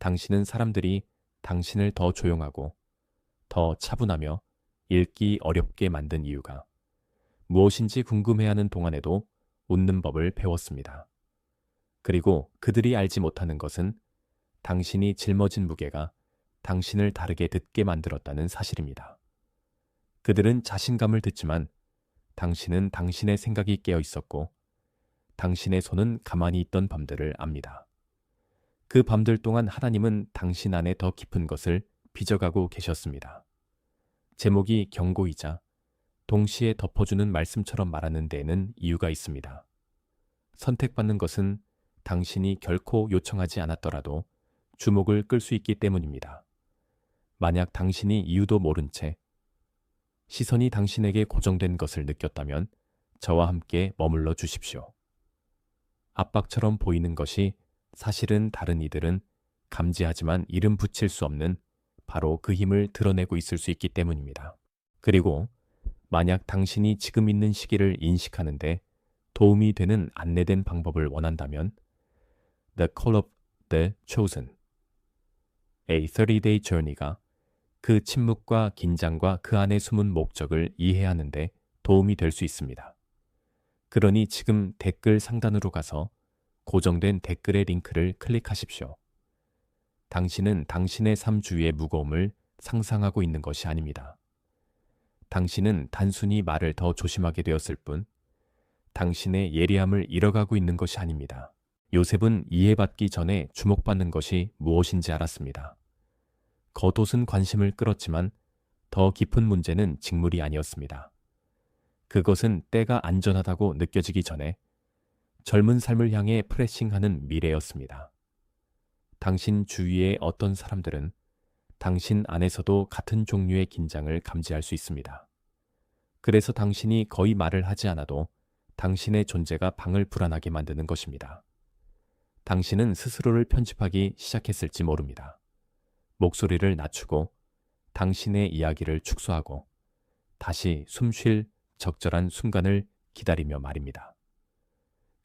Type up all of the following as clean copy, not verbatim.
당신은 사람들이 당신을 더 조용하고 더 차분하며 읽기 어렵게 만든 이유가 무엇인지 궁금해하는 동안에도 웃는 법을 배웠습니다. 그리고 그들이 알지 못하는 것은 당신이 짊어진 무게가 당신을 다르게 듣게 만들었다는 사실입니다. 그들은 자신감을 듣지만 당신은 당신의 생각이 깨어 있었고 당신의 손은 가만히 있던 밤들을 압니다. 그 밤들 동안 하나님은 당신 안에 더 깊은 것을 빚어가고 계셨습니다. 제목이 경고이자 동시에 덮어주는 말씀처럼 말하는 데에는 이유가 있습니다. 선택받는 것은 당신이 결코 요청하지 않았더라도 주목을 끌 수 있기 때문입니다. 만약 당신이 이유도 모른 채 시선이 당신에게 고정된 것을 느꼈다면 저와 함께 머물러 주십시오. 압박처럼 보이는 것이 사실은 다른 이들은 감지하지만 이름 붙일 수 없는 바로 그 힘을 드러내고 있을 수 있기 때문입니다. 그리고 만약 당신이 지금 있는 시기를 인식하는데 도움이 되는 안내된 방법을 원한다면 The Call of the Chosen, A 30-day Journey가 그 침묵과 긴장과 그 안에 숨은 목적을 이해하는데 도움이 될 수 있습니다. 그러니 지금 댓글 상단으로 가서 고정된 댓글의 링크를 클릭하십시오. 당신은 당신의 삶 주위의 무거움을 상상하고 있는 것이 아닙니다. 당신은 단순히 말을 더 조심하게 되었을 뿐 당신의 예리함을 잃어가고 있는 것이 아닙니다. 요셉은 이해받기 전에 주목받는 것이 무엇인지 알았습니다. 겉옷은 관심을 끌었지만 더 깊은 문제는 직물이 아니었습니다. 그것은 때가 안전하다고 느껴지기 전에 젊은 삶을 향해 프레싱하는 미래였습니다. 당신 주위의 어떤 사람들은 당신 안에서도 같은 종류의 긴장을 감지할 수 있습니다. 그래서 당신이 거의 말을 하지 않아도 당신의 존재가 방을 불안하게 만드는 것입니다. 당신은 스스로를 편집하기 시작했을지 모릅니다. 목소리를 낮추고 당신의 이야기를 축소하고 다시 숨 쉴 적절한 순간을 기다리며 말입니다.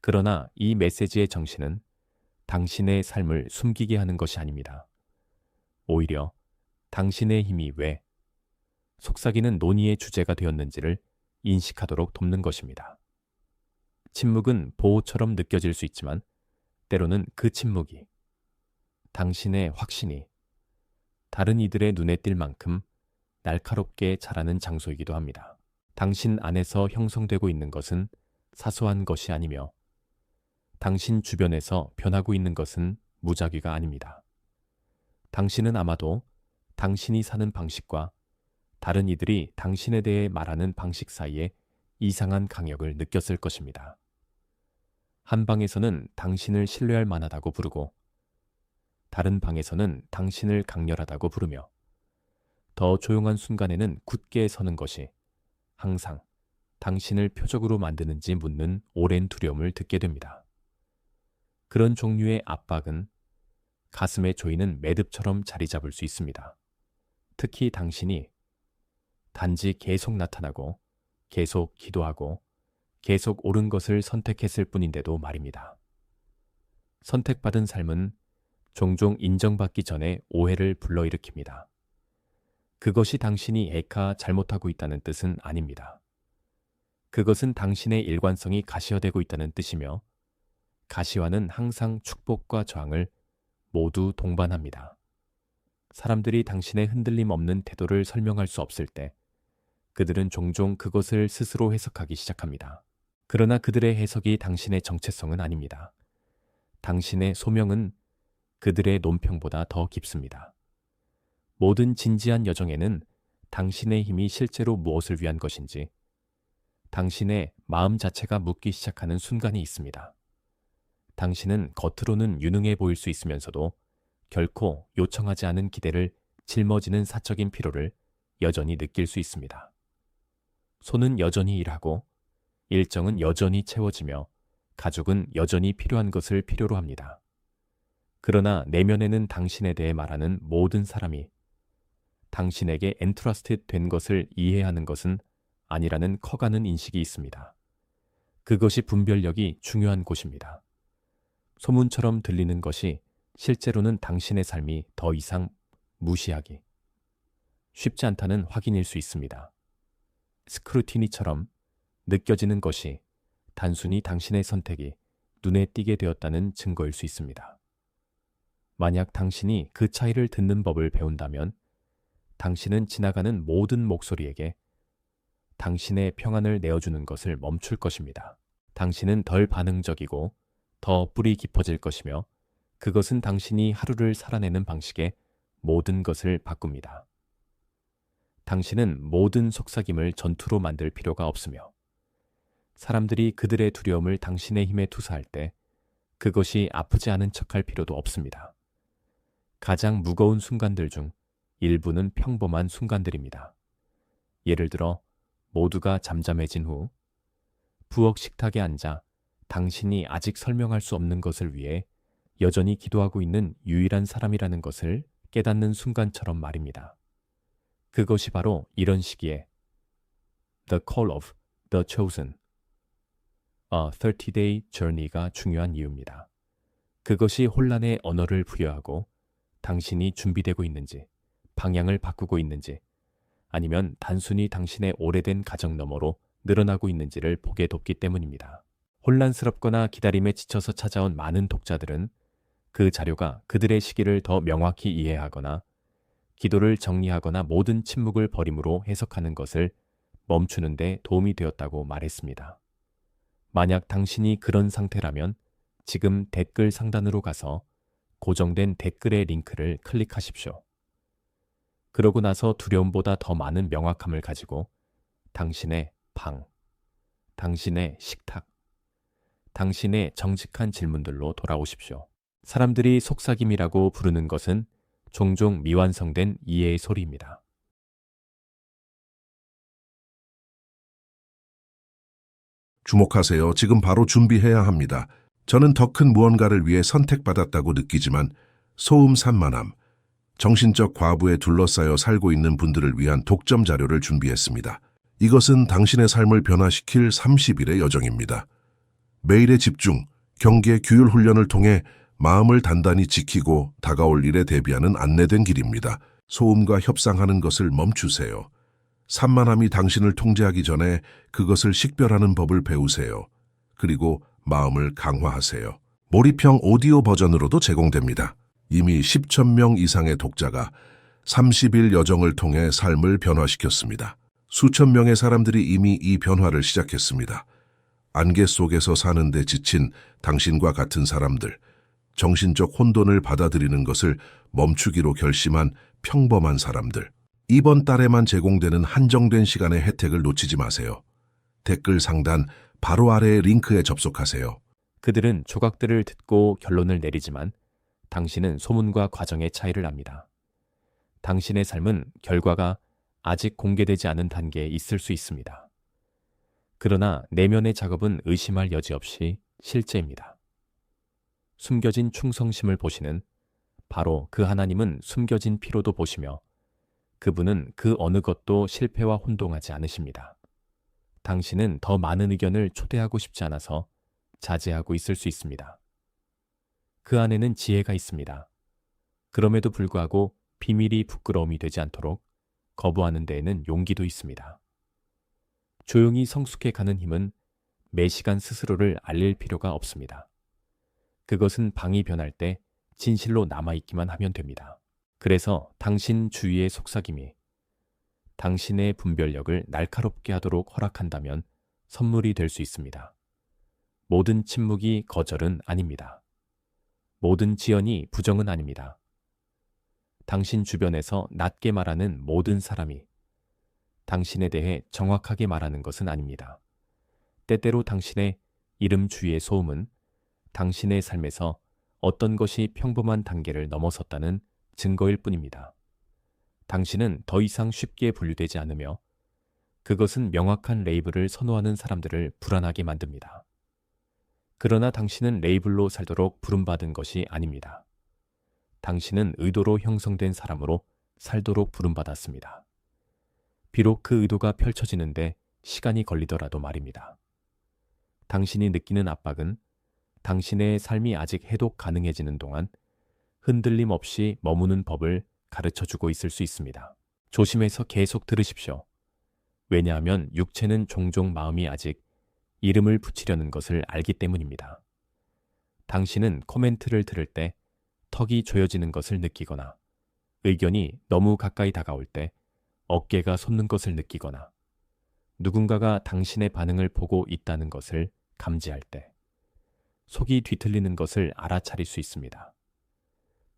그러나 이 메시지의 정신은 당신의 삶을 숨기게 하는 것이 아닙니다. 오히려 당신의 힘이 왜 속삭이는 논의의 주제가 되었는지를 인식하도록 돕는 것입니다. 침묵은 보호처럼 느껴질 수 있지만 때로는 그 침묵이 당신의 확신이 다른 이들의 눈에 띌 만큼 날카롭게 자라는 장소이기도 합니다. 당신 안에서 형성되고 있는 것은 사소한 것이 아니며 당신 주변에서 변하고 있는 것은 무작위가 아닙니다. 당신은 아마도 당신이 사는 방식과 다른 이들이 당신에 대해 말하는 방식 사이에 이상한 강역을 느꼈을 것입니다. 한 방에서는 당신을 신뢰할 만하다고 부르고 다른 방에서는 당신을 강렬하다고 부르며 더 조용한 순간에는 굳게 서는 것이 항상 당신을 표적으로 만드는지 묻는 오랜 두려움을 듣게 됩니다. 그런 종류의 압박은 가슴에 조이는 매듭처럼 자리 잡을 수 있습니다. 특히 당신이 단지 계속 나타나고 계속 기도하고 계속 옳은 것을 선택했을 뿐인데도 말입니다. 선택받은 삶은 종종 인정받기 전에 오해를 불러일으킵니다. 그것이 당신이 잘못하고 있다는 뜻은 아닙니다. 그것은 당신의 일관성이 가시화되고 있다는 뜻이며 가시화는 항상 축복과 저항을 모두 동반합니다. 사람들이 당신의 흔들림 없는 태도를 설명할 수 없을 때 그들은 종종 그것을 스스로 해석하기 시작합니다. 그러나 그들의 해석이 당신의 정체성은 아닙니다. 당신의 소명은 그들의 논평보다 더 깊습니다. 모든 진지한 여정에는 당신의 힘이 실제로 무엇을 위한 것인지 당신의 마음 자체가 묻기 시작하는 순간이 있습니다. 당신은 겉으로는 유능해 보일 수 있으면서도 결코 요청하지 않은 기대를 짊어지는 사적인 피로를 여전히 느낄 수 있습니다. 손은 여전히 일하고 일정은 여전히 채워지며 가족은 여전히 필요한 것을 필요로 합니다. 그러나 내면에는 당신에 대해 말하는 모든 사람이 당신에게 엔트러스트 된 것을 이해하는 것은 아니라는 커가는 인식이 있습니다. 그것이 분별력이 중요한 곳입니다. 소문처럼 들리는 것이 실제로는 당신의 삶이 더 이상 무시하기 쉽지 않다는 확인일 수 있습니다. 스크루티니처럼 느껴지는 것이 단순히 당신의 선택이 눈에 띄게 되었다는 증거일 수 있습니다. 만약 당신이 그 차이를 듣는 법을 배운다면 당신은 지나가는 모든 목소리에게 당신의 평안을 내어주는 것을 멈출 것입니다. 당신은 덜 반응적이고 더 뿌리 깊어질 것이며 그것은 당신이 하루를 살아내는 방식에 모든 것을 바꿉니다. 당신은 모든 속삭임을 전투로 만들 필요가 없으며 사람들이 그들의 두려움을 당신의 힘에 투사할 때 그것이 아프지 않은 척할 필요도 없습니다. 가장 무거운 순간들 중 일부는 평범한 순간들입니다. 예를 들어 모두가 잠잠해진 후 부엌 식탁에 앉아 당신이 아직 설명할 수 없는 것을 위해 여전히 기도하고 있는 유일한 사람이라는 것을 깨닫는 순간처럼 말입니다. 그것이 바로 이런 시기에 The Call of the Chosen, A 30-Day Journey가 중요한 이유입니다. 그것이 혼란의 언어를 부여하고 당신이 준비되고 있는지, 방향을 바꾸고 있는지, 아니면 단순히 당신의 오래된 가정 너머로 늘어나고 있는지를 보게 돕기 때문입니다. 혼란스럽거나 기다림에 지쳐서 찾아온 많은 독자들은 그 자료가 그들의 시기를 더 명확히 이해하거나 기도를 정리하거나 모든 침묵을 버림으로 해석하는 것을 멈추는 데 도움이 되었다고 말했습니다. 만약 당신이 그런 상태라면 지금 댓글 상단으로 가서 고정된 댓글의 링크를 클릭하십시오. 그러고 나서 두려움보다 더 많은 명확함을 가지고 당신의 방, 당신의 식탁, 당신의 정직한 질문들로 돌아오십시오. 사람들이 속삭임이라고 부르는 것은 종종 미완성된 이해의 소리입니다. 주목하세요. 지금 바로 준비해야 합니다. 저는 더 큰 무언가를 위해 선택받았다고 느끼지만 소음 산만함, 정신적 과부에 둘러싸여 살고 있는 분들을 위한 독점 자료를 준비했습니다. 이것은 당신의 삶을 변화시킬 30일의 여정입니다. 매일의 집중, 경계, 규율 훈련을 통해 마음을 단단히 지키고 다가올 일에 대비하는 안내된 길입니다. 소음과 협상하는 것을 멈추세요. 산만함이 당신을 통제하기 전에 그것을 식별하는 법을 배우세요. 그리고 마음을 강화하세요. 몰입형 오디오 버전으로도 제공됩니다. 이미 10,000명 이상의 독자가 30일 여정을 통해 삶을 변화시켰습니다. 수천 명의 사람들이 이미 이 변화를 시작했습니다. 안개 속에서 사는데 지친 당신과 같은 사람들, 정신적 혼돈을 받아들이는 것을 멈추기로 결심한 평범한 사람들. 이번 달에만 제공되는 한정된 시간의 혜택을 놓치지 마세요. 댓글 상단 바로 아래의 링크에 접속하세요. 그들은 조각들을 듣고 결론을 내리지만 당신은 소문과 과정의 차이를 압니다. 당신의 삶은 결과가 아직 공개되지 않은 단계에 있을 수 있습니다. 그러나 내면의 작업은 의심할 여지 없이 실제입니다. 숨겨진 충성심을 보시는 바로 그 하나님은 숨겨진 피로도 보시며 그분은 그 어느 것도 실패와 혼동하지 않으십니다. 당신은 더 많은 의견을 초대하고 싶지 않아서 자제하고 있을 수 있습니다. 그 안에는 지혜가 있습니다. 그럼에도 불구하고 비밀이 부끄러움이 되지 않도록 거부하는 데에는 용기도 있습니다. 조용히 성숙해 가는 힘은 매 시간 스스로를 알릴 필요가 없습니다. 그것은 방이 변할 때 진실로 남아있기만 하면 됩니다. 그래서 당신 주위의 속삭임이 당신의 분별력을 날카롭게 하도록 허락한다면 선물이 될 수 있습니다. 모든 침묵이 거절은 아닙니다. 모든 지연이 부정은 아닙니다. 당신 주변에서 낮게 말하는 모든 사람이 당신에 대해 정확하게 말하는 것은 아닙니다. 때때로 당신의 이름 주위의 소음은 당신의 삶에서 어떤 것이 평범한 단계를 넘어섰다는 증거일 뿐입니다. 당신은 더 이상 쉽게 분류되지 않으며 그것은 명확한 레이블을 선호하는 사람들을 불안하게 만듭니다. 그러나 당신은 레이블로 살도록 부름받은 것이 아닙니다. 당신은 의도로 형성된 사람으로 살도록 부름받았습니다. 비록 그 의도가 펼쳐지는데 시간이 걸리더라도 말입니다. 당신이 느끼는 압박은 당신의 삶이 아직 해독 가능해지는 동안 흔들림 없이 머무는 법을 가르쳐주고 있을 수 있습니다. 조심해서 계속 들으십시오. 왜냐하면 육체는 종종 마음이 아직 이름을 붙이려는 것을 알기 때문입니다. 당신은 코멘트를 들을 때 턱이 조여지는 것을 느끼거나 의견이 너무 가까이 다가올 때 어깨가 솟는 것을 느끼거나 누군가가 당신의 반응을 보고 있다는 것을 감지할 때 속이 뒤틀리는 것을 알아차릴 수 있습니다.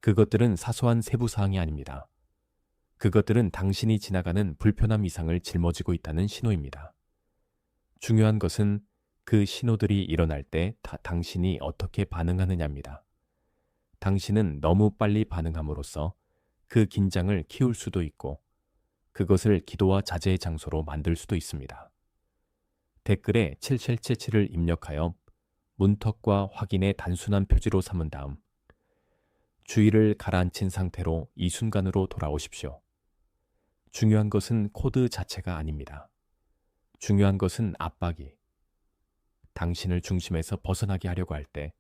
그것들은 사소한 세부사항이 아닙니다. 그것들은 당신이 지나가는 불편함 이상을 짊어지고 있다는 신호입니다. 중요한 것은 그 신호들이 일어날 때 당신이 어떻게 반응하느냐입니다. 당신은 너무 빨리 반응함으로써 그 긴장을 키울 수도 있고 그것을 기도와 자제의 장소로 만들 수도 있습니다. 댓글에 7777을 입력하여 문턱과 확인의 단순한 표지로 삼은 다음 주의를 가라앉힌 상태로 이 순간으로 돌아오십시오. 중요한 것은 코드 자체가 아닙니다. 중요한 것은 압박이 당신을 중심에서 벗어나게 하려고 할 때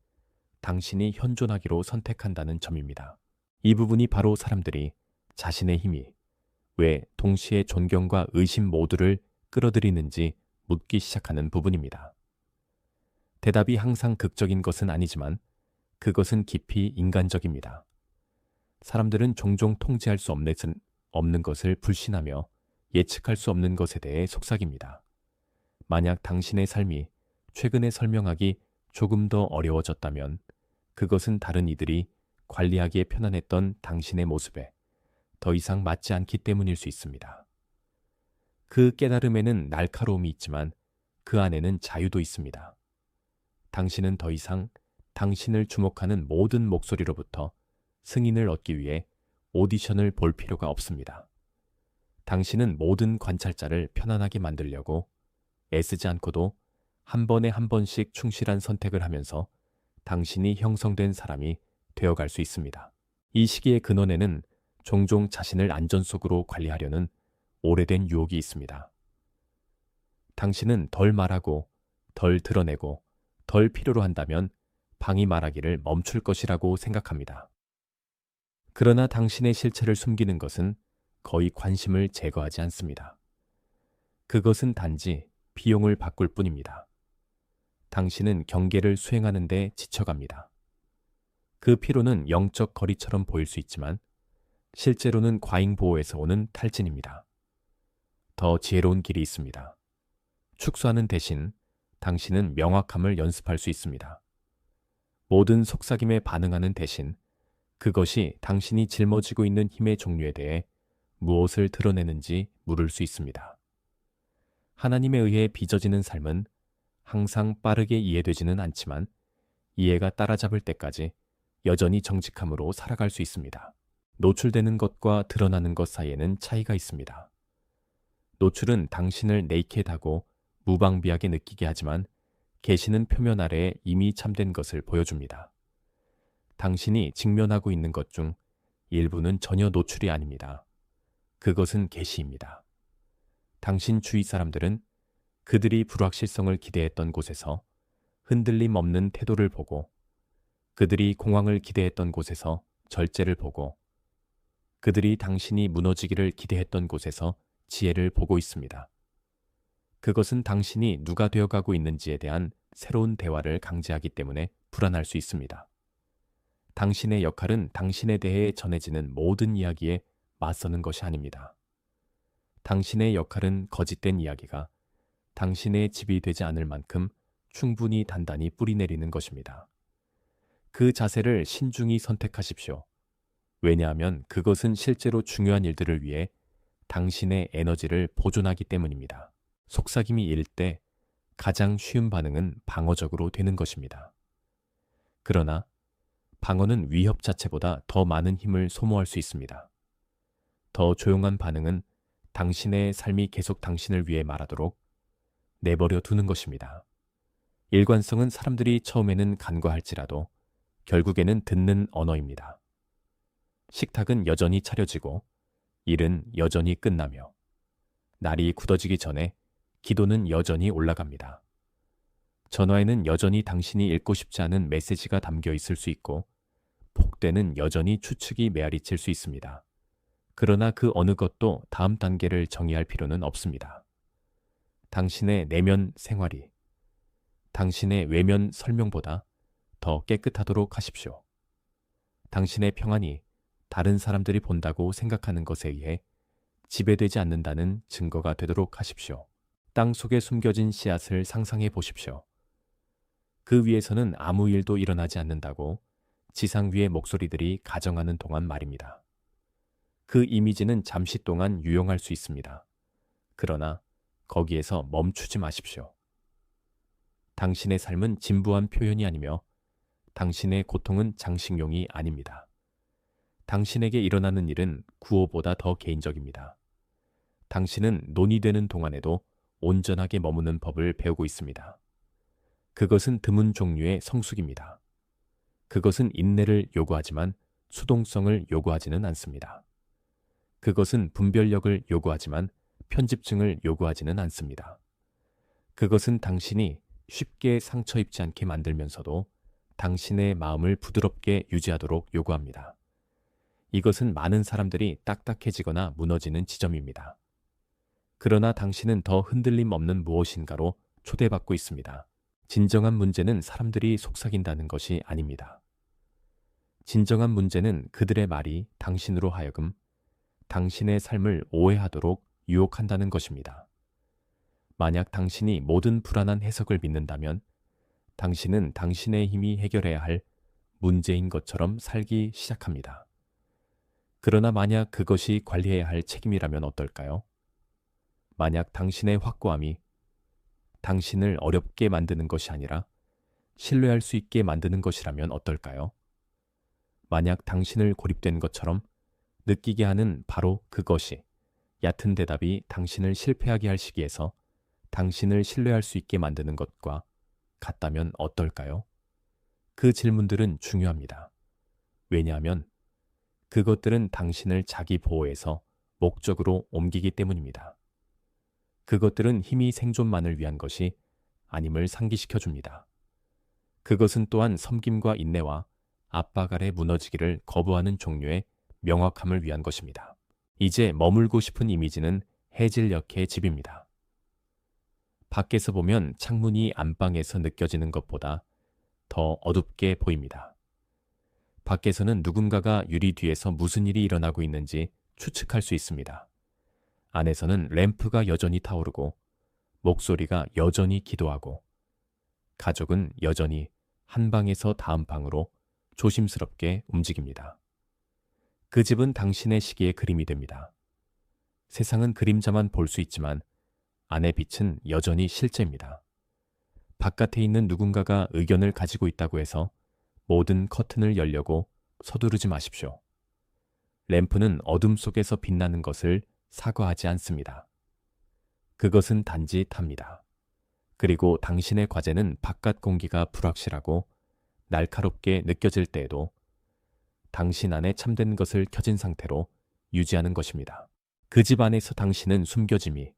당신이 현존하기로 선택한다는 점입니다. 이 부분이 바로 사람들이 자신의 힘이 왜 동시에 존경과 의심 모두를 끌어들이는지 묻기 시작하는 부분입니다. 대답이 항상 극적인 것은 아니지만 그것은 깊이 인간적입니다. 사람들은 종종 통제할 수 없는 것을 불신하며 예측할 수 없는 것에 대해 속삭입니다. 만약 당신의 삶이 최근에 설명하기 조금 더 어려워졌다면 그것은 다른 이들이 관리하기에 편안했던 당신의 모습에 더 이상 맞지 않기 때문일 수 있습니다. 그 깨달음에는 날카로움이 있지만 그 안에는 자유도 있습니다. 당신은 더 이상 당신을 주목하는 모든 목소리로부터 승인을 얻기 위해 오디션을 볼 필요가 없습니다. 당신은 모든 관찰자를 편안하게 만들려고 애쓰지 않고도 한 번에 한 번씩 충실한 선택을 하면서 당신이 형성된 사람이 되어갈 수 있습니다. 이 시기의 근원에는 종종 자신을 안전 속으로 관리하려는 오래된 유혹이 있습니다. 당신은 덜 말하고 덜 드러내고 덜 필요로 한다면 방이 말하기를 멈출 것이라고 생각합니다. 그러나 당신의 실체를 숨기는 것은 거의 관심을 제거하지 않습니다. 그것은 단지 비용을 바꿀 뿐입니다. 당신은 경계를 수행하는 데 지쳐갑니다. 그 피로는 영적 거리처럼 보일 수 있지만 실제로는 과잉 보호에서 오는 탈진입니다. 더 지혜로운 길이 있습니다. 축소하는 대신 당신은 명확함을 연습할 수 있습니다. 모든 속삭임에 반응하는 대신 그것이 당신이 짊어지고 있는 힘의 종류에 대해 무엇을 드러내는지 물을 수 있습니다. 하나님에 의해 빚어지는 삶은 항상 빠르게 이해되지는 않지만 이해가 따라잡을 때까지 여전히 정직함으로 살아갈 수 있습니다. 노출되는 것과 드러나는 것 사이에는 차이가 있습니다. 노출은 당신을 네이켓하고 무방비하게 느끼게 하지만 계시는 표면 아래에 이미 참된 것을 보여줍니다. 당신이 직면하고 있는 것 중 일부는 전혀 노출이 아닙니다. 그것은 계시입니다. 당신 주위 사람들은 그들이 불확실성을 기대했던 곳에서 흔들림 없는 태도를 보고 그들이 공황을 기대했던 곳에서 절제를 보고 그들이 당신이 무너지기를 기대했던 곳에서 지혜를 보고 있습니다. 그것은 당신이 누가 되어가고 있는지에 대한 새로운 대화를 강제하기 때문에 불안할 수 있습니다. 당신의 역할은 당신에 대해 전해지는 모든 이야기에 맞서는 것이 아닙니다. 당신의 역할은 거짓된 이야기가 당신의 집이 되지 않을 만큼 충분히 단단히 뿌리내리는 것입니다. 그 자세를 신중히 선택하십시오. 왜냐하면 그것은 실제로 중요한 일들을 위해 당신의 에너지를 보존하기 때문입니다. 속삭임이 일 때 가장 쉬운 반응은 방어적으로 되는 것입니다. 그러나 방어는 위협 자체보다 더 많은 힘을 소모할 수 있습니다. 더 조용한 반응은 당신의 삶이 계속 당신을 위해 말하도록 내버려 두는 것입니다. 일관성은 사람들이 처음에는 간과할지라도 결국에는 듣는 언어입니다. 식탁은 여전히 차려지고 일은 여전히 끝나며 날이 굳어지기 전에 기도는 여전히 올라갑니다. 전화에는 여전히 당신이 읽고 싶지 않은 메시지가 담겨 있을 수 있고 복대는 여전히 추측이 메아리칠 수 있습니다. 그러나 그 어느 것도 다음 단계를 정의할 필요는 없습니다. 당신의 내면 생활이 당신의 외면 설명보다 더 깨끗하도록 하십시오. 당신의 평안이 다른 사람들이 본다고 생각하는 것에 의해 지배되지 않는다는 증거가 되도록 하십시오. 땅 속에 숨겨진 씨앗을 상상해 보십시오. 그 위에서는 아무 일도 일어나지 않는다고 지상 위의 목소리들이 가정하는 동안 말입니다. 그 이미지는 잠시 동안 유용할 수 있습니다. 그러나 거기에서 멈추지 마십시오. 당신의 삶은 진부한 표현이 아니며 당신의 고통은 장식용이 아닙니다. 당신에게 일어나는 일은 구호보다 더 개인적입니다. 당신은 논의되는 동안에도 온전하게 머무는 법을 배우고 있습니다. 그것은 드문 종류의 성숙입니다. 그것은 인내를 요구하지만 수동성을 요구하지는 않습니다. 그것은 분별력을 요구하지만 편집증을 요구하지는 않습니다. 그것은 당신이 쉽게 상처 입지 않게 만들면서도 당신의 마음을 부드럽게 유지하도록 요구합니다. 이것은 많은 사람들이 딱딱해지거나 무너지는 지점입니다. 그러나 당신은 더 흔들림 없는 무엇인가로 초대받고 있습니다. 진정한 문제는 사람들이 속삭인다는 것이 아닙니다. 진정한 문제는 그들의 말이 당신으로 하여금 당신의 삶을 오해하도록 유혹한다는 것입니다. 만약 당신이 모든 불안한 해석을 믿는다면 당신은 당신의 힘이 해결해야 할 문제인 것처럼 살기 시작합니다. 그러나 만약 그것이 관리해야 할 책임이라면 어떨까요? 만약 당신의 확고함이 당신을 어렵게 만드는 것이 아니라 신뢰할 수 있게 만드는 것이라면 어떨까요? 만약 당신을 고립된 것처럼 느끼게 하는 바로 그것이 얕은 대답이 당신을 실패하게 할 시기에서 당신을 신뢰할 수 있게 만드는 것과 같다면 어떨까요? 그 질문들은 중요합니다. 왜냐하면 그것들은 당신을 자기 보호에서 목적으로 옮기기 때문입니다. 그것들은 힘이 생존만을 위한 것이 아님을 상기시켜 줍니다. 그것은 또한 섬김과 인내와 압박 아래 무너지기를 거부하는 종류의 명확함을 위한 것입니다. 이제 머물고 싶은 이미지는 해질녘의 집입니다. 밖에서 보면 창문이 안방에서 느껴지는 것보다 더 어둡게 보입니다. 밖에서는 누군가가 유리 뒤에서 무슨 일이 일어나고 있는지 추측할 수 있습니다. 안에서는 램프가 여전히 타오르고 목소리가 여전히 기도하고 가족은 여전히 한 방에서 다음 방으로 조심스럽게 움직입니다. 그 집은 당신의 시기의 그림이 됩니다. 세상은 그림자만 볼 수 있지만 안의 빛은 여전히 실제입니다. 바깥에 있는 누군가가 의견을 가지고 있다고 해서 모든 커튼을 열려고 서두르지 마십시오. 램프는 어둠 속에서 빛나는 것을 사과하지 않습니다. 그것은 단지 탑니다. 그리고 당신의 과제는 바깥 공기가 불확실하고 날카롭게 느껴질 때에도 당신 안에 참된 것을 켜진 상태로 유지하는 것입니다. 그 집 안에서 당신은 숨겨짐이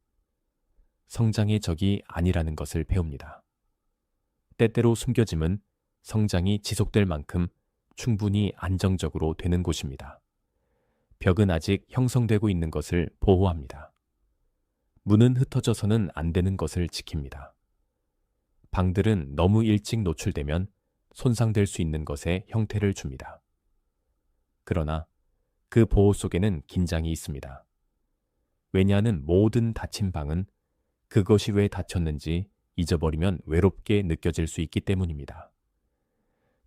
성장의 적이 아니라는 것을 배웁니다. 때때로 숨겨짐은 성장이 지속될 만큼 충분히 안정적으로 되는 곳입니다. 벽은 아직 형성되고 있는 것을 보호합니다. 문은 흩어져서는 안 되는 것을 지킵니다. 방들은 너무 일찍 노출되면 손상될 수 있는 것에 형태를 줍니다. 그러나 그 보호 속에는 긴장이 있습니다. 왜냐하는 모든 닫힌 방은 그것이 왜 닫혔는지 잊어버리면 외롭게 느껴질 수 있기 때문입니다.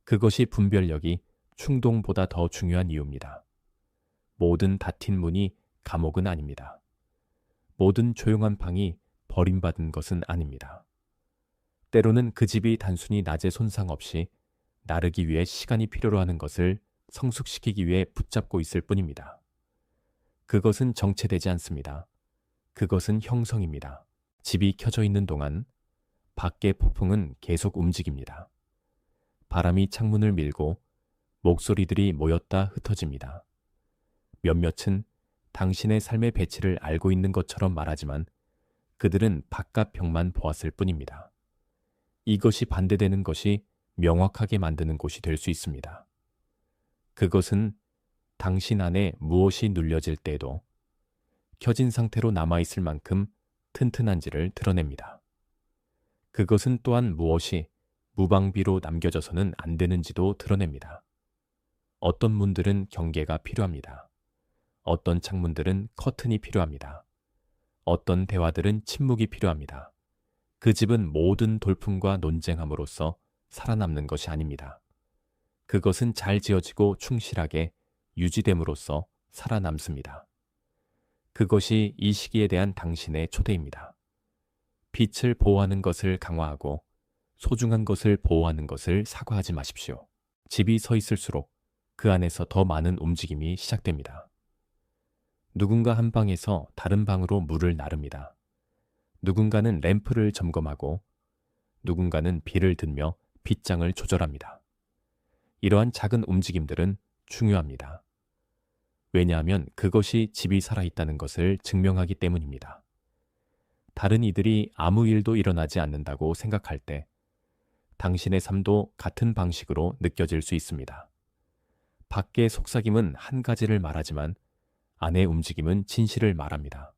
그것이 분별력이 충동보다 더 중요한 이유입니다. 모든 닫힌 문이 감옥은 아닙니다. 모든 조용한 방이 버림받은 것은 아닙니다. 때로는 그 집이 단순히 낮에 손상 없이 나르기 위해 시간이 필요로 하는 것을 성숙시키기 위해 붙잡고 있을 뿐입니다. 그것은 정체되지 않습니다. 그것은 형성입니다. 집이 켜져 있는 동안 밖의 폭풍은 계속 움직입니다. 바람이 창문을 밀고 목소리들이 모였다 흩어집니다. 몇몇은 당신의 삶의 배치를 알고 있는 것처럼 말하지만 그들은 바깥 벽만 보았을 뿐입니다. 이것이 반대되는 것이 명확하게 만드는 곳이 될 수 있습니다. 그것은 당신 안에 무엇이 눌려질 때에도 켜진 상태로 남아있을 만큼 튼튼한지를 드러냅니다. 그것은 또한 무엇이 무방비로 남겨져서는 안 되는지도 드러냅니다. 어떤 문들은 경계가 필요합니다. 어떤 창문들은 커튼이 필요합니다. 어떤 대화들은 침묵이 필요합니다. 그 집은 모든 돌풍과 논쟁함으로써 살아남는 것이 아닙니다. 그것은 잘 지어지고 충실하게 유지됨으로써 살아남습니다. 그것이 이 시기에 대한 당신의 초대입니다. 빛을 보호하는 것을 강화하고 소중한 것을 보호하는 것을 사과하지 마십시오. 집이 서 있을수록 그 안에서 더 많은 움직임이 시작됩니다. 누군가 한 방에서 다른 방으로 물을 나릅니다. 누군가는 램프를 점검하고 누군가는 비를 들며 빗장을 조절합니다. 이러한 작은 움직임들은 중요합니다. 왜냐하면 그것이 집이 살아있다는 것을 증명하기 때문입니다. 다른 이들이 아무 일도 일어나지 않는다고 생각할 때 당신의 삶도 같은 방식으로 느껴질 수 있습니다. 밖의 속삭임은 한 가지를 말하지만 안의 움직임은 진실을 말합니다.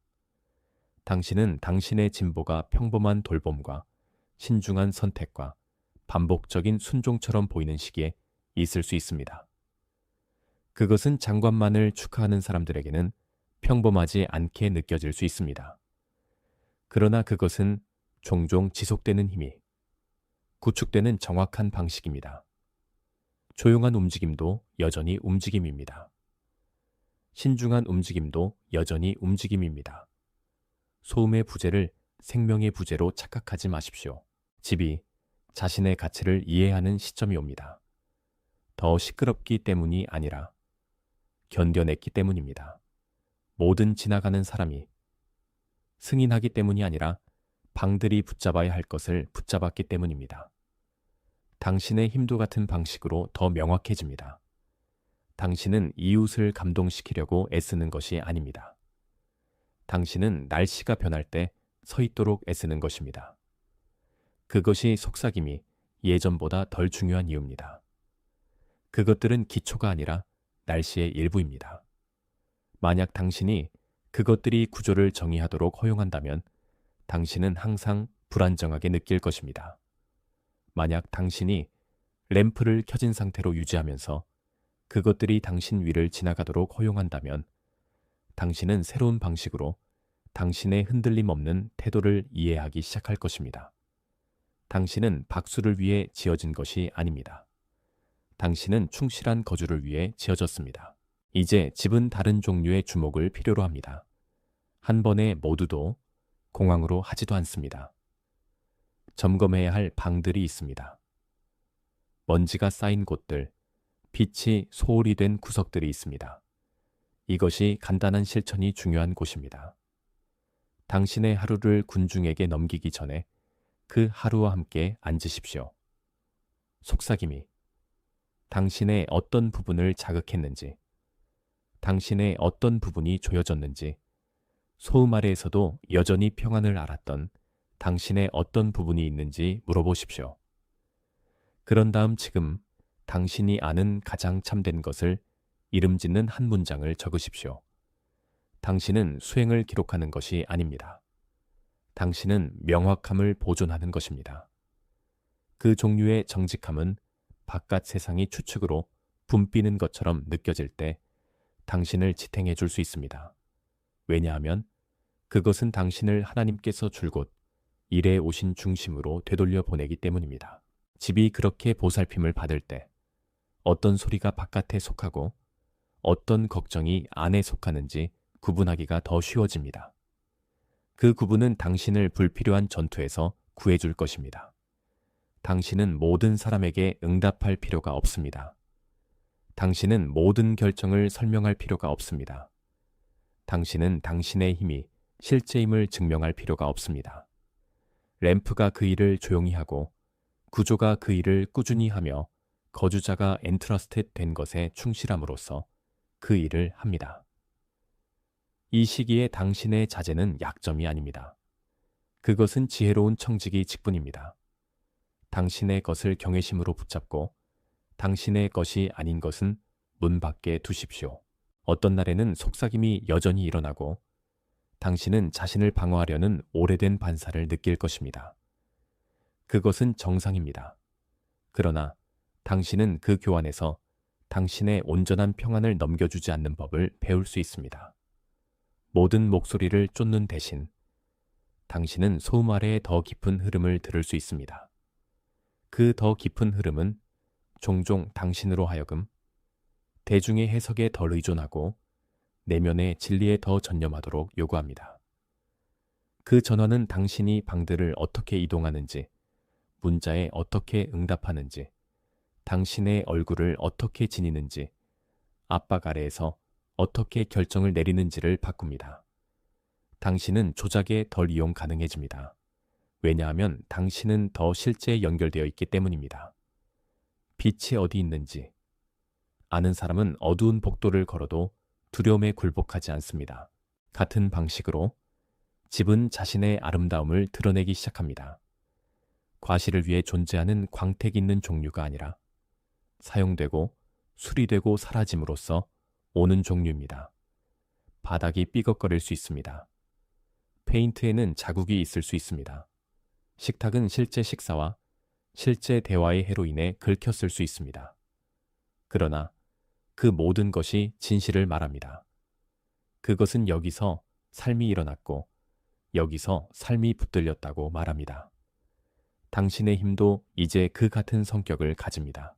당신은 당신의 진보가 평범한 돌봄과 신중한 선택과 반복적인 순종처럼 보이는 시기에 있을 수 있습니다. 그것은 장관만을 축하하는 사람들에게는 평범하지 않게 느껴질 수 있습니다. 그러나 그것은 종종 지속되는 힘이 구축되는 정확한 방식입니다. 조용한 움직임도 여전히 움직임입니다. 신중한 움직임도 여전히 움직임입니다. 소음의 부재를 생명의 부재로 착각하지 마십시오. 집이 자신의 가치를 이해하는 시점이 옵니다. 더 시끄럽기 때문이 아니라 견뎌냈기 때문입니다. 모든 지나가는 사람이 승인하기 때문이 아니라 방들이 붙잡아야 할 것을 붙잡았기 때문입니다. 당신의 힘도 같은 방식으로 더 명확해집니다. 당신은 이웃을 감동시키려고 애쓰는 것이 아닙니다. 당신은 날씨가 변할 때 서 있도록 애쓰는 것입니다. 그것이 속삭임이 예전보다 덜 중요한 이유입니다. 그것들은 기초가 아니라 날씨의 일부입니다. 만약 당신이 그것들이 구조를 정의하도록 허용한다면 당신은 항상 불안정하게 느낄 것입니다. 만약 당신이 램프를 켜진 상태로 유지하면서 그것들이 당신 위를 지나가도록 허용한다면 당신은 새로운 방식으로 당신의 흔들림 없는 태도를 이해하기 시작할 것입니다. 당신은 박수를 위해 지어진 것이 아닙니다. 당신은 충실한 거주를 위해 지어졌습니다. 이제 집은 다른 종류의 주목을 필요로 합니다. 한 번에 모두도 공황으로 하지도 않습니다. 점검해야 할 방들이 있습니다. 먼지가 쌓인 곳들, 빛이 소홀히 된 구석들이 있습니다. 이것이 간단한 실천이 중요한 곳입니다. 당신의 하루를 군중에게 넘기기 전에 그 하루와 함께 앉으십시오. 속삭임이 당신의 어떤 부분을 자극했는지, 당신의 어떤 부분이 조여졌는지, 소음 아래에서도 여전히 평안을 알았던 당신의 어떤 부분이 있는지 물어보십시오. 그런 다음 지금 당신이 아는 가장 참된 것을 이름 짓는 한 문장을 적으십시오. 당신은 수행을 기록하는 것이 아닙니다. 당신은 명확함을 보존하는 것입니다. 그 종류의 정직함은 바깥 세상이 추측으로 붐비는 것처럼 느껴질 때 당신을 지탱해 줄 수 있습니다. 왜냐하면 그것은 당신을 하나님께서 줄곧 일에 오신 중심으로 되돌려 보내기 때문입니다. 집이 그렇게 보살핌을 받을 때 어떤 소리가 바깥에 속하고 어떤 걱정이 안에 속하는지 구분하기가 더 쉬워집니다. 그 구분은 당신을 불필요한 전투에서 구해줄 것입니다. 당신은 모든 사람에게 응답할 필요가 없습니다. 당신은 모든 결정을 설명할 필요가 없습니다. 당신은 당신의 힘이 실제임을 증명할 필요가 없습니다. 램프가 그 일을 조용히 하고 구조가 그 일을 꾸준히 하며 거주자가 엔트러스ted 된 것에 충실함으로써 그 일을 합니다. 이 시기에 당신의 자제는 약점이 아닙니다. 그것은 지혜로운 청지기 직분입니다. 당신의 것을 경외심으로 붙잡고 당신의 것이 아닌 것은 문 밖에 두십시오. 어떤 날에는 속삭임이 여전히 일어나고 당신은 자신을 방어하려는 오래된 반사를 느낄 것입니다. 그것은 정상입니다. 그러나 당신은 그 교환에서 당신의 온전한 평안을 넘겨주지 않는 법을 배울 수 있습니다. 모든 목소리를 쫓는 대신 당신은 소음 아래의 더 깊은 흐름을 들을 수 있습니다. 그 더 깊은 흐름은 종종 당신으로 하여금 대중의 해석에 덜 의존하고 내면의 진리에 더 전념하도록 요구합니다. 그 전화는 당신이 방들을 어떻게 이동하는지, 문자에 어떻게 응답하는지, 당신의 얼굴을 어떻게 지니는지, 압박 아래에서 어떻게 결정을 내리는지를 바꿉니다. 당신은 조작에 덜 이용 가능해집니다. 왜냐하면 당신은 더 실제에 연결되어 있기 때문입니다. 빛이 어디 있는지 아는 사람은 어두운 복도를 걸어도 두려움에 굴복하지 않습니다. 같은 방식으로 집은 자신의 아름다움을 드러내기 시작합니다. 과실을 위해 존재하는 광택 있는 종류가 아니라 사용되고 수리되고 사라짐으로써 오는 종류입니다. 바닥이 삐걱거릴 수 있습니다. 페인트에는 자국이 있을 수 있습니다. 식탁은 실제 식사와 실제 대화의 해로 인해 긁혔을 수 있습니다. 그러나 그 모든 것이 진실을 말합니다. 그것은 여기서 삶이 일어났고 여기서 삶이 붙들렸다고 말합니다. 당신의 힘도 이제 그 같은 성격을 가집니다.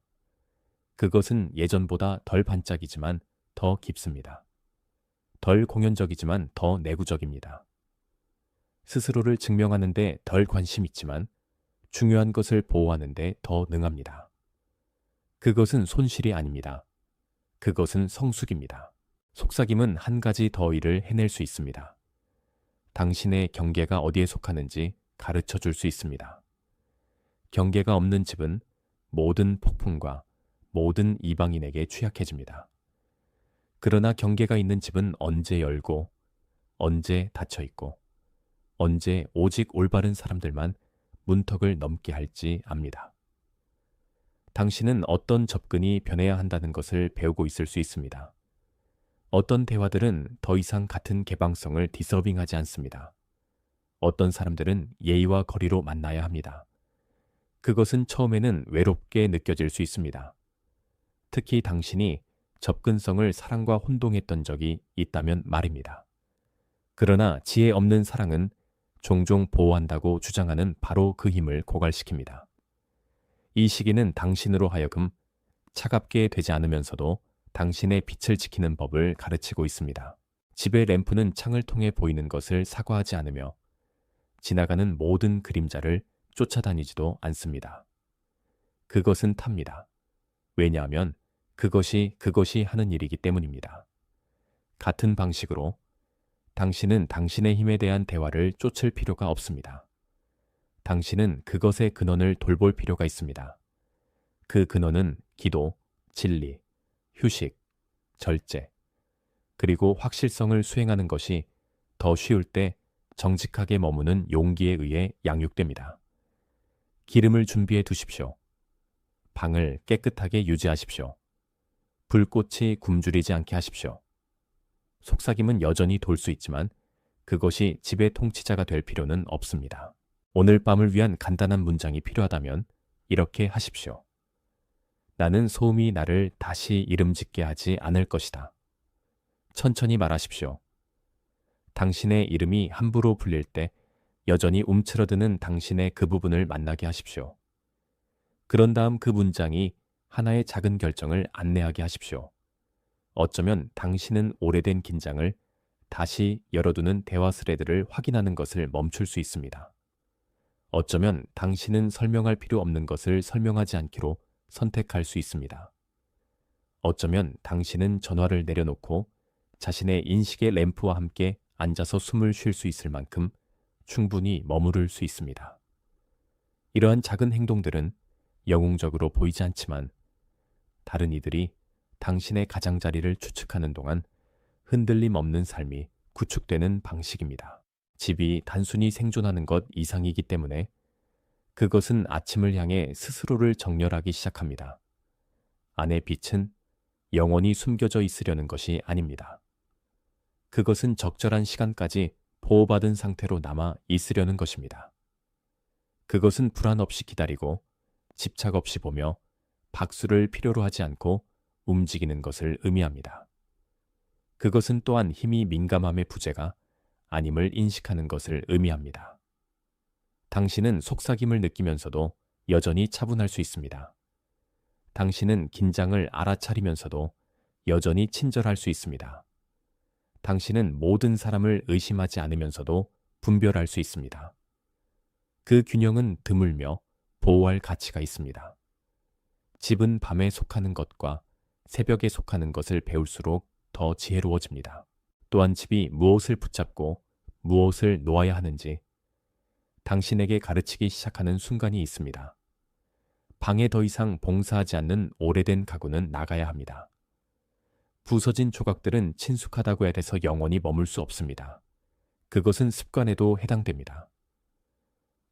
그것은 예전보다 덜 반짝이지만 더 깊습니다. 덜 공연적이지만 더 내구적입니다. 스스로를 증명하는 데 덜 관심 있지만 중요한 것을 보호하는 데 더 능합니다. 그것은 손실이 아닙니다. 그것은 성숙입니다. 속삭임은 한 가지 더 일을 해낼 수 있습니다. 당신의 경계가 어디에 속하는지 가르쳐 줄 수 있습니다. 경계가 없는 집은 모든 폭풍과 모든 이방인에게 취약해집니다. 그러나 경계가 있는 집은 언제 열고 언제 닫혀 있고 언제 오직 올바른 사람들만 문턱을 넘게 할지 압니다. 당신은 어떤 접근이 변해야 한다는 것을 배우고 있을 수 있습니다. 어떤 대화들은 더 이상 같은 개방성을 디서빙하지 않습니다. 어떤 사람들은 예의와 거리로 만나야 합니다. 그것은 처음에는 외롭게 느껴질 수 있습니다. 특히 당신이 접근성을 사랑과 혼동했던 적이 있다면 말입니다. 그러나 지혜 없는 사랑은 종종 보호한다고 주장하는 바로 그 힘을 고갈시킵니다. 이 시기는 당신으로 하여금 차갑게 되지 않으면서도 당신의 빛을 지키는 법을 가르치고 있습니다. 집의 램프는 창을 통해 보이는 것을 사과하지 않으며 지나가는 모든 그림자를 쫓아다니지도 않습니다. 그것은 탑니다. 왜냐하면 그것이 하는 일이기 때문입니다. 같은 방식으로 당신은 당신의 힘에 대한 대화를 쫓을 필요가 없습니다. 당신은 그것의 근원을 돌볼 필요가 있습니다. 그 근원은 기도, 진리, 휴식, 절제, 그리고 확실성을 수행하는 것이 더 쉬울 때 정직하게 머무는 용기에 의해 양육됩니다. 기름을 준비해 두십시오. 방을 깨끗하게 유지하십시오. 불꽃이 굶주리지 않게 하십시오. 속삭임은 여전히 돌 수 있지만 그것이 집의 통치자가 될 필요는 없습니다. 오늘 밤을 위한 간단한 문장이 필요하다면 이렇게 하십시오. 나는 소음이 나를 다시 이름 짓게 하지 않을 것이다. 천천히 말하십시오. 당신의 이름이 함부로 불릴 때 여전히 움츠러드는 당신의 그 부분을 만나게 하십시오. 그런 다음 그 문장이 하나의 작은 결정을 안내하게 하십시오. 어쩌면 당신은 오래된 긴장을 다시 열어두는 대화 스레드를 확인하는 것을 멈출 수 있습니다. 어쩌면 당신은 설명할 필요 없는 것을 설명하지 않기로 선택할 수 있습니다. 어쩌면 당신은 전화를 내려놓고 자신의 인식의 램프와 함께 앉아서 숨을 쉴 수 있을 만큼 충분히 머무를 수 있습니다. 이러한 작은 행동들은 영웅적으로 보이지 않지만 다른 이들이 당신의 가장자리를 추측하는 동안 흔들림 없는 삶이 구축되는 방식입니다. 집이 단순히 생존하는 것 이상이기 때문에 그것은 아침을 향해 스스로를 정렬하기 시작합니다. 안의 빛은 영원히 숨겨져 있으려는 것이 아닙니다. 그것은 적절한 시간까지 보호받은 상태로 남아 있으려는 것입니다. 그것은 불안 없이 기다리고 집착 없이 보며 박수를 필요로 하지 않고 움직이는 것을 의미합니다. 그것은 또한 힘이 민감함의 부재가 아님을 인식하는 것을 의미합니다. 당신은 속삭임을 느끼면서도 여전히 차분할 수 있습니다. 당신은 긴장을 알아차리면서도 여전히 친절할 수 있습니다. 당신은 모든 사람을 의심하지 않으면서도 분별할 수 있습니다. 그 균형은 드물며 보호할 가치가 있습니다. 집은 밤에 속하는 것과 새벽에 속하는 것을 배울수록 더 지혜로워집니다. 또한 집이 무엇을 붙잡고 무엇을 놓아야 하는지 당신에게 가르치기 시작하는 순간이 있습니다. 방에 더 이상 봉사하지 않는 오래된 가구는 나가야 합니다. 부서진 조각들은 친숙하다고 해서 영원히 머물 수 없습니다. 그것은 습관에도 해당됩니다.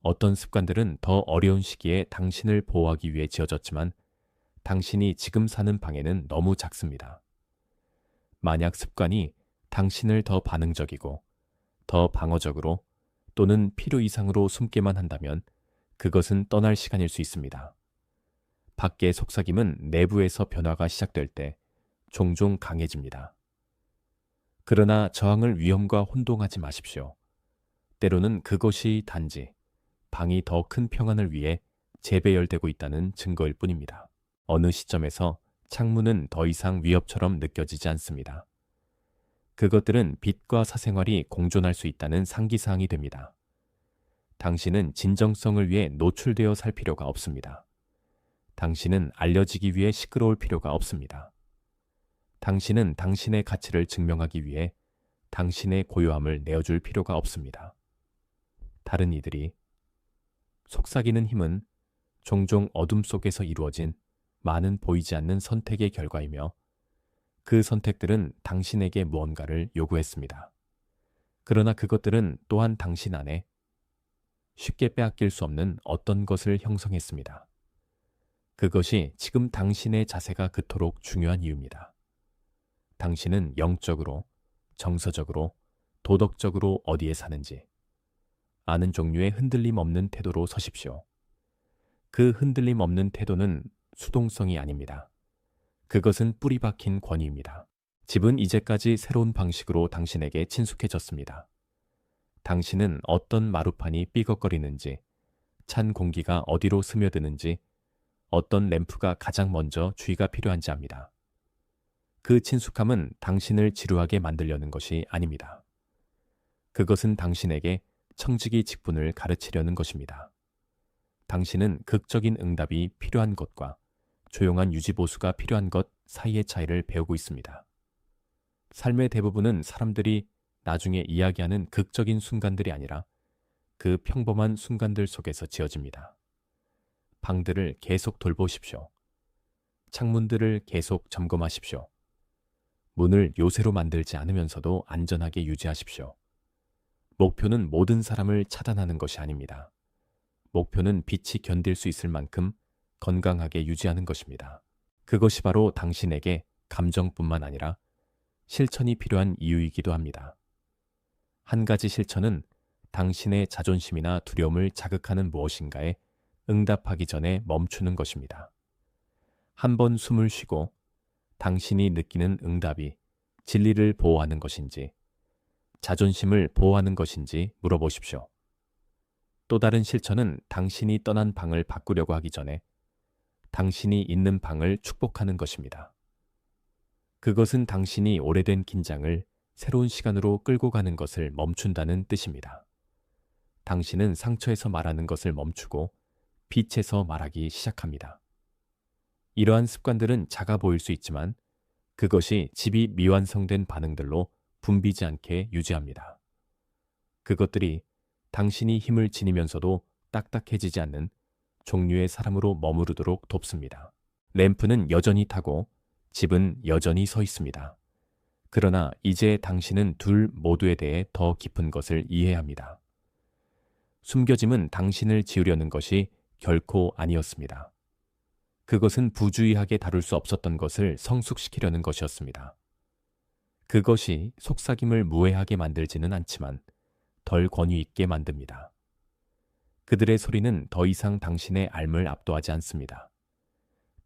어떤 습관들은 더 어려운 시기에 당신을 보호하기 위해 지어졌지만 당신이 지금 사는 방에는 너무 작습니다. 만약 습관이 당신을 더 반응적이고 더 방어적으로 또는 필요 이상으로 숨게만 한다면 그것은 떠날 시간일 수 있습니다. 밖의 속삭임은 내부에서 변화가 시작될 때 종종 강해집니다. 그러나 저항을 위험과 혼동하지 마십시오. 때로는 그것이 단지 방이 더 큰 평안을 위해 재배열되고 있다는 증거일 뿐입니다. 어느 시점에서 창문은 더 이상 위협처럼 느껴지지 않습니다. 그것들은 빛과 사생활이 공존할 수 있다는 상기사항이 됩니다. 당신은 진정성을 위해 노출되어 살 필요가 없습니다. 당신은 알려지기 위해 시끄러울 필요가 없습니다. 당신은 당신의 가치를 증명하기 위해 당신의 고요함을 내어줄 필요가 없습니다. 다른 이들이 속삭이는 힘은 종종 어둠 속에서 이루어진 많은 보이지 않는 선택의 결과이며 그 선택들은 당신에게 무언가를 요구했습니다. 그러나 그것들은 또한 당신 안에 쉽게 빼앗길 수 없는 어떤 것을 형성했습니다. 그것이 지금 당신의 자세가 그토록 중요한 이유입니다. 당신은 영적으로, 정서적으로, 도덕적으로 어디에 사는지 아는 종류의 흔들림 없는 태도로 서십시오. 그 흔들림 없는 태도는 수동성이 아닙니다. 그것은 뿌리 박힌 권위입니다. 집은 이제까지 새로운 방식으로 당신에게 친숙해졌습니다. 당신은 어떤 마루판이 삐걱거리는지, 찬 공기가 어디로 스며드는지, 어떤 램프가 가장 먼저 주의가 필요한지 압니다. 그 친숙함은 당신을 지루하게 만들려는 것이 아닙니다. 그것은 당신에게 청지기 직분을 가르치려는 것입니다. 당신은 극적인 응답이 필요한 것과 조용한 유지보수가 필요한 것 사이의 차이를 배우고 있습니다. 삶의 대부분은 사람들이 나중에 이야기하는 극적인 순간들이 아니라 그 평범한 순간들 속에서 지어집니다. 방들을 계속 돌보십시오. 창문들을 계속 점검하십시오. 문을 요새로 만들지 않으면서도 안전하게 유지하십시오. 목표는 모든 사람을 차단하는 것이 아닙니다. 목표는 빛이 견딜 수 있을 만큼 건강하게 유지하는 것입니다. 그것이 바로 당신에게 감정뿐만 아니라 실천이 필요한 이유이기도 합니다. 한 가지 실천은 당신의 자존심이나 두려움을 자극하는 무엇인가에 응답하기 전에 멈추는 것입니다. 한 번 숨을 쉬고 당신이 느끼는 응답이 진리를 보호하는 것인지 자존심을 보호하는 것인지 물어보십시오. 또 다른 실천은 당신이 떠난 방을 바꾸려고 하기 전에 당신이 있는 방을 축복하는 것입니다. 그것은 당신이 오래된 긴장을 새로운 시간으로 끌고 가는 것을 멈춘다는 뜻입니다. 당신은 상처에서 말하는 것을 멈추고 빛에서 말하기 시작합니다. 이러한 습관들은 작아 보일 수 있지만 그것이 집이 미완성된 반응들로 붐비지 않게 유지합니다. 그것들이 당신이 힘을 지니면서도 딱딱해지지 않는 종류의 사람으로 머무르도록 돕습니다. 램프는 여전히 타고 집은 여전히 서 있습니다. 그러나 이제 당신은 둘 모두에 대해 더 깊은 것을 이해해야 합니다. 숨겨짐은 당신을 지우려는 것이 결코 아니었습니다. 그것은 부주의하게 다룰 수 없었던 것을 성숙시키려는 것이었습니다. 그것이 속삭임을 무해하게 만들지는 않지만 덜 권위 있게 만듭니다. 그들의 소리는 더 이상 당신의 앓음을 압도하지 않습니다.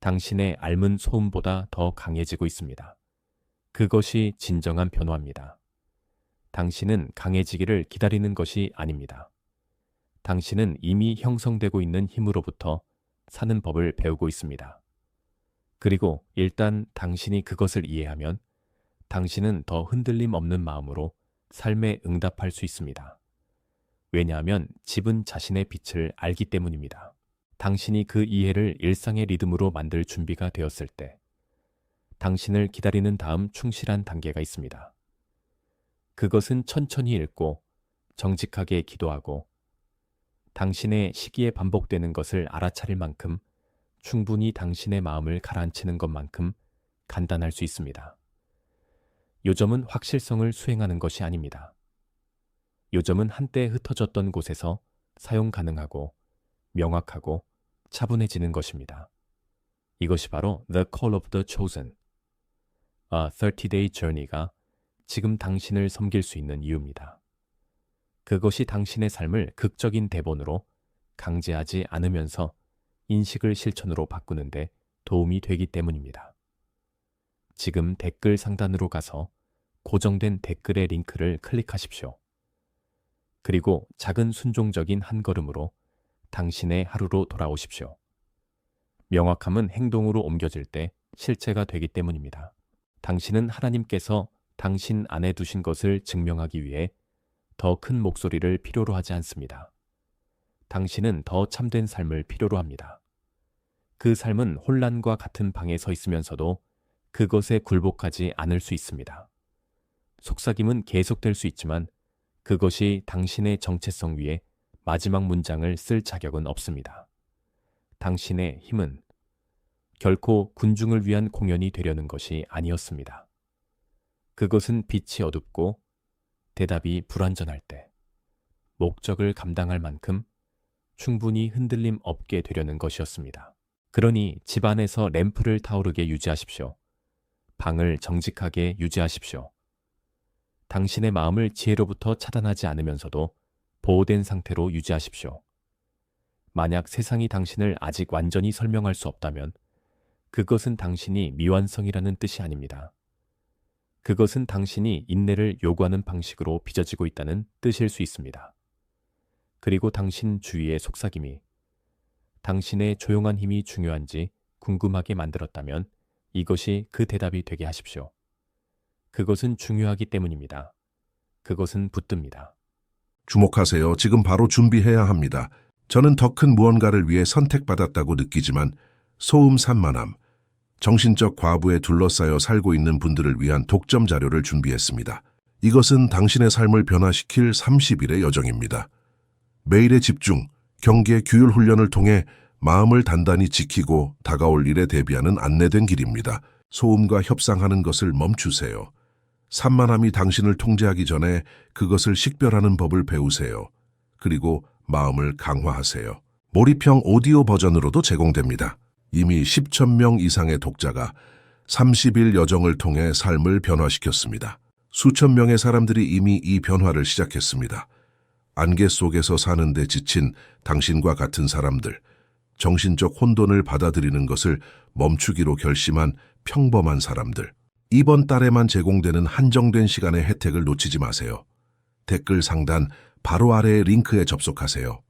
당신의 앓은 소음보다 더 강해지고 있습니다. 그것이 진정한 변화입니다. 당신은 강해지기를 기다리는 것이 아닙니다. 당신은 이미 형성되고 있는 힘으로부터 사는 법을 배우고 있습니다. 그리고 일단 당신이 그것을 이해하면 당신은 더 흔들림 없는 마음으로 삶에 응답할 수 있습니다. 왜냐하면 집은 자신의 빛을 알기 때문입니다. 당신이 그 이해를 일상의 리듬으로 만들 준비가 되었을 때 당신을 기다리는 다음 충실한 단계가 있습니다. 그것은 천천히 읽고 정직하게 기도하고 당신의 시기에 반복되는 것을 알아차릴 만큼 충분히 당신의 마음을 가라앉히는 것만큼 간단할 수 있습니다. 요점은 확실성을 수행하는 것이 아닙니다. 요점은 한때 흩어졌던 곳에서 사용 가능하고 명확하고 차분해지는 것입니다. 이것이 바로 The Call of the Chosen, A 30-Day Journey가 지금 당신을 섬길 수 있는 이유입니다. 그것이 당신의 삶을 극적인 대본으로 강제하지 않으면서 인식을 실천으로 바꾸는데 도움이 되기 때문입니다. 지금 댓글 상단으로 가서 고정된 댓글의 링크를 클릭하십시오. 그리고 작은 순종적인 한 걸음으로 당신의 하루로 돌아오십시오. 명확함은 행동으로 옮겨질 때 실체가 되기 때문입니다. 당신은 하나님께서 당신 안에 두신 것을 증명하기 위해 더 큰 목소리를 필요로 하지 않습니다. 당신은 더 참된 삶을 필요로 합니다. 그 삶은 혼란과 같은 방에 서 있으면서도 그것에 굴복하지 않을 수 있습니다. 속삭임은 계속될 수 있지만 그것이 당신의 정체성 위에 마지막 문장을 쓸 자격은 없습니다. 당신의 힘은 결코 군중을 위한 공연이 되려는 것이 아니었습니다. 그것은 빛이 어둡고 대답이 불완전할 때 목적을 감당할 만큼 충분히 흔들림 없게 되려는 것이었습니다. 그러니 집안에서 램프를 타오르게 유지하십시오. 방을 정직하게 유지하십시오. 당신의 마음을 지혜로부터 차단하지 않으면서도 보호된 상태로 유지하십시오. 만약 세상이 당신을 아직 완전히 설명할 수 없다면 그것은 당신이 미완성이라는 뜻이 아닙니다. 그것은 당신이 인내를 요구하는 방식으로 빚어지고 있다는 뜻일 수 있습니다. 그리고 당신 주위의 속삭임이 당신의 조용한 힘이 중요한지 궁금하게 만들었다면 이것이 그 대답이 되게 하십시오. 그것은 중요하기 때문입니다. 그것은 붙듭니다. 주목하세요. 지금 바로 준비해야 합니다. 저는 더 큰 무언가를 위해 선택받았다고 느끼지만 소음 산만함, 정신적 과부에 둘러싸여 살고 있는 분들을 위한 독점 자료를 준비했습니다. 이것은 당신의 삶을 변화시킬 30일의 여정입니다. 매일의 집중, 경계, 규율 훈련을 통해 마음을 단단히 지키고 다가올 일에 대비하는 안내된 길입니다. 소음과 협상하는 것을 멈추세요. 산만함이 당신을 통제하기 전에 그것을 식별하는 법을 배우세요. 그리고 마음을 강화하세요. 몰입형 오디오 버전으로도 제공됩니다. 이미 10,000명 이상의 독자가 30일 여정을 통해 삶을 변화시켰습니다. 수천 명의 사람들이 이미 이 변화를 시작했습니다. 안개 속에서 사는데 지친 당신과 같은 사람들, 정신적 혼돈을 받아들이는 것을 멈추기로 결심한 평범한 사람들. 이번 달에만 제공되는 한정된 시간의 혜택을 놓치지 마세요. 댓글 상단 바로 아래의 링크에 접속하세요.